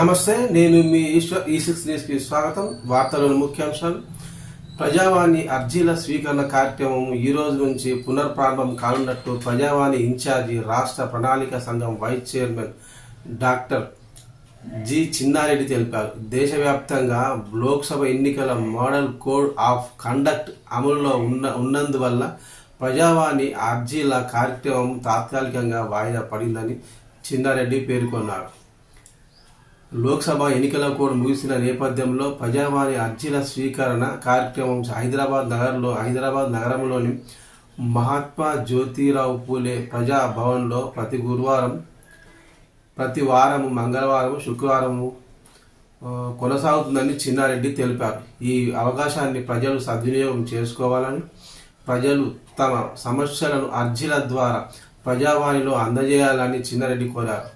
నమస్తే, నేను మీ ఈశ్వర్. E6 న్యూస్కి స్వాగతం. వార్తలోని ముఖ్యాంశాలు. ప్రజావాణి అర్జీల స్వీకరణ కార్యక్రమం ఈ రోజు నుంచి పునఃప్రారంభం కానున్నట్టు ప్రజావాణి ఇన్ఛార్జి రాష్ట్ర ప్రణాళిక సంఘం vice chairman doctor G Chinnareddy తెలిపారు. దేశవ్యాప్తంగా లోక్సభ ఎన్నికల మోడల్ కోడ్ ఆఫ్ కండక్ట్ అమలులో ఉన్నందువల్ల ప్రజావాణి అర్జీల కార్యక్రమం తాత్కాలికంగా వాయిదా పడిందని చిన్నారెడ్డి పేర్కొన్నారు. లోక్సభ ఎన్నికల కోడ్ ముగిసిన నేపథ్యంలో ప్రజావాణి అర్జీల స్వీకరణ కార్యక్రమం హైదరాబాద్ నగరంలోని మహాత్మా జ్యోతిరావు పూలే ప్రజా భవన్లో ప్రతి వారం మంగళవారం, శుక్రవారం కొనసాగుతుందని చిన్నారెడ్డి తెలిపారు. ఈ అవకాశాన్ని ప్రజలు సద్వినియోగం చేసుకోవాలని, ప్రజలు తమ సమస్యలను అర్జీల ద్వారా ప్రజావాణిలో అందజేయాలని చిన్నారెడ్డి కోరారు.